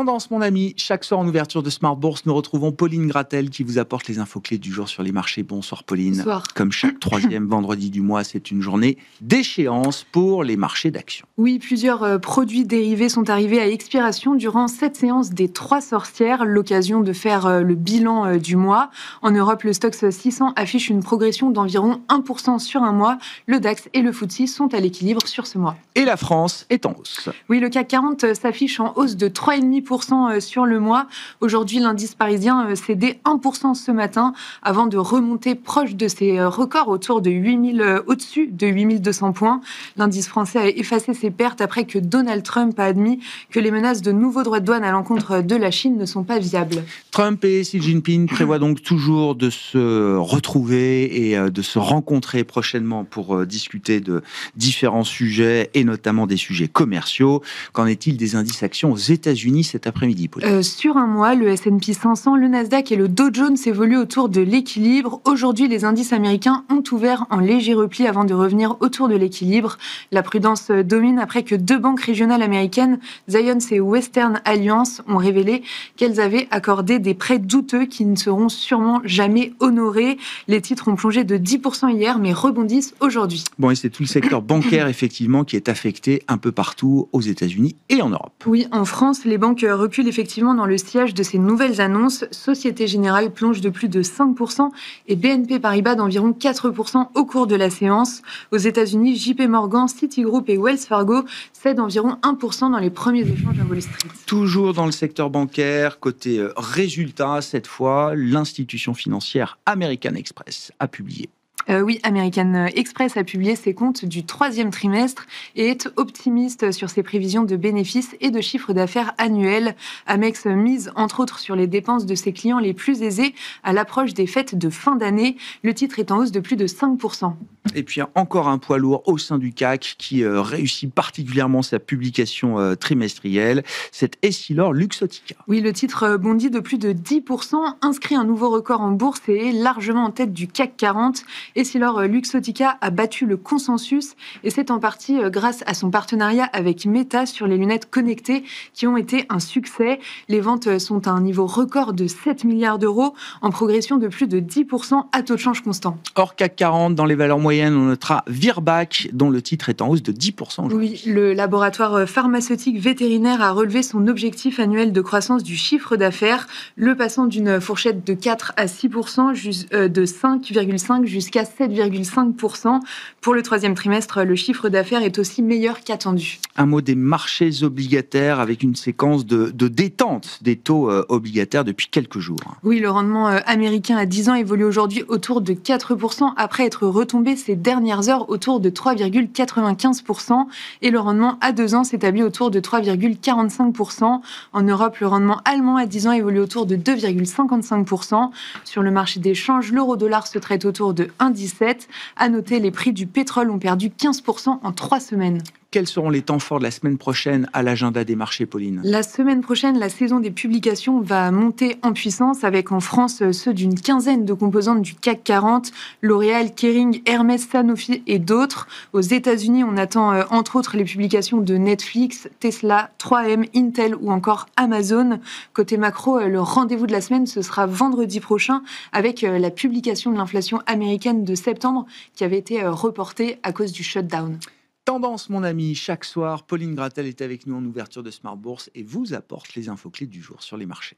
Tendance, mon ami, chaque soir en ouverture de Smart Bourse, nous retrouvons Pauline Gratel qui vous apporte les infos clés du jour sur les marchés. Bonsoir Pauline. Bonsoir. Comme chaque troisième vendredi du mois, c'est une journée d'échéance pour les marchés d'actions. Oui, plusieurs produits dérivés sont arrivés à expiration durant cette séance des 3 sorcières, l'occasion de faire le bilan du mois. En Europe, le Stoxx 600 affiche une progression d'environ 1% sur un mois. Le DAX et le FTSE sont à l'équilibre sur ce mois. Et la France est en hausse. Oui, le CAC 40 s'affiche en hausse de 3,5% sur le mois. Aujourd'hui, l'indice parisien cédait 1% ce matin avant de remonter proche de ses records au-dessus de 8200 points. L'indice français a effacé ses pertes après que Donald Trump a admis que les menaces de nouveaux droits de douane à l'encontre de la Chine ne sont pas viables. Trump et Xi Jinping prévoient donc toujours de se retrouver et de se rencontrer prochainement pour discuter de différents sujets et notamment des sujets commerciaux. Qu'en est-il des indices actions aux États-Unis cet après-midi, Pauline ? Sur un mois, le S&P 500, le Nasdaq et le Dow Jones évoluent autour de l'équilibre. Aujourd'hui, les indices américains ont ouvert en léger repli avant de revenir autour de l'équilibre. La prudence domine après que 2 banques régionales américaines, Zions et Western Alliance, ont révélé qu'elles avaient accordé des prêts douteux qui ne seront sûrement jamais honorés. Les titres ont plongé de 10% hier, mais rebondissent aujourd'hui. Bon, et c'est tout le secteur bancaire, effectivement, qui est affecté un peu partout aux États-Unis et en Europe. Oui, en France, les banques reculent effectivement dans le sillage de ces nouvelles annonces. Société Générale plonge de plus de 5% et BNP Paribas d'environ 4% au cours de la séance. Aux États-Unis, JP Morgan, Citigroup et Wells Fargo cèdent environ 1% dans les premiers échanges à Wall Street. Toujours dans le secteur bancaire, côté résultat, cette fois, l'institution financière American Express a publié. Oui, American Express a publié ses comptes du 3e trimestre et est optimiste sur ses prévisions de bénéfices et de chiffre d'affaires annuel. Amex mise entre autres sur les dépenses de ses clients les plus aisés à l'approche des fêtes de fin d'année. Le titre est en hausse de plus de 5%. Et puis encore un poids lourd au sein du CAC qui réussit particulièrement sa publication trimestrielle, c'est Essilor Luxottica. Oui, le titre bondit de plus de 10%, inscrit un nouveau record en bourse et est largement en tête du CAC 40. Essilor Luxottica a battu le consensus et c'est en partie grâce à son partenariat avec Meta sur les lunettes connectées qui ont été un succès. Les ventes sont à un niveau record de 7 milliards d'euros en progression de plus de 10% à taux de change constant. Hors CAC 40, dans les valeurs moyennes, on notera Virbac, dont le titre est en hausse de 10% aujourd'hui. Oui, le laboratoire pharmaceutique vétérinaire a relevé son objectif annuel de croissance du chiffre d'affaires, le passant d'une fourchette de 4 à 6%, de 5,5 jusqu'à 7,5%. Pour le 3e trimestre, le chiffre d'affaires est aussi meilleur qu'attendu. Un mot des marchés obligataires avec une séquence de détente des taux obligataires depuis quelques jours. Oui, le rendement américain à 10 ans évolue aujourd'hui autour de 4% après être retombé ces dernières heures autour de 3,95% et le rendement à 2 ans s'établit autour de 3,45%. En Europe, le rendement allemand à 10 ans évolue autour de 2,55%. Sur le marché des changes, l'euro-dollar se traite autour de 1,17. À noter, les prix du pétrole ont perdu 15% en 3 semaines. Quels seront les temps forts de la semaine prochaine à l'agenda des marchés, Pauline ? La semaine prochaine, la saison des publications va monter en puissance avec en France ceux d'une quinzaine de composantes du CAC 40, L'Oréal, Kering, Hermès, Sanofi et d'autres. Aux États-Unis, on attend entre autres les publications de Netflix, Tesla, 3M, Intel ou encore Amazon. Côté macro, le rendez-vous de la semaine, ce sera vendredi prochain avec la publication de l'inflation américaine de septembre qui avait été reportée à cause du shutdown. Tendance, mon ami, chaque soir, Pauline Gratel est avec nous en ouverture de Smart Bourse et vous apporte les infos clés du jour sur les marchés.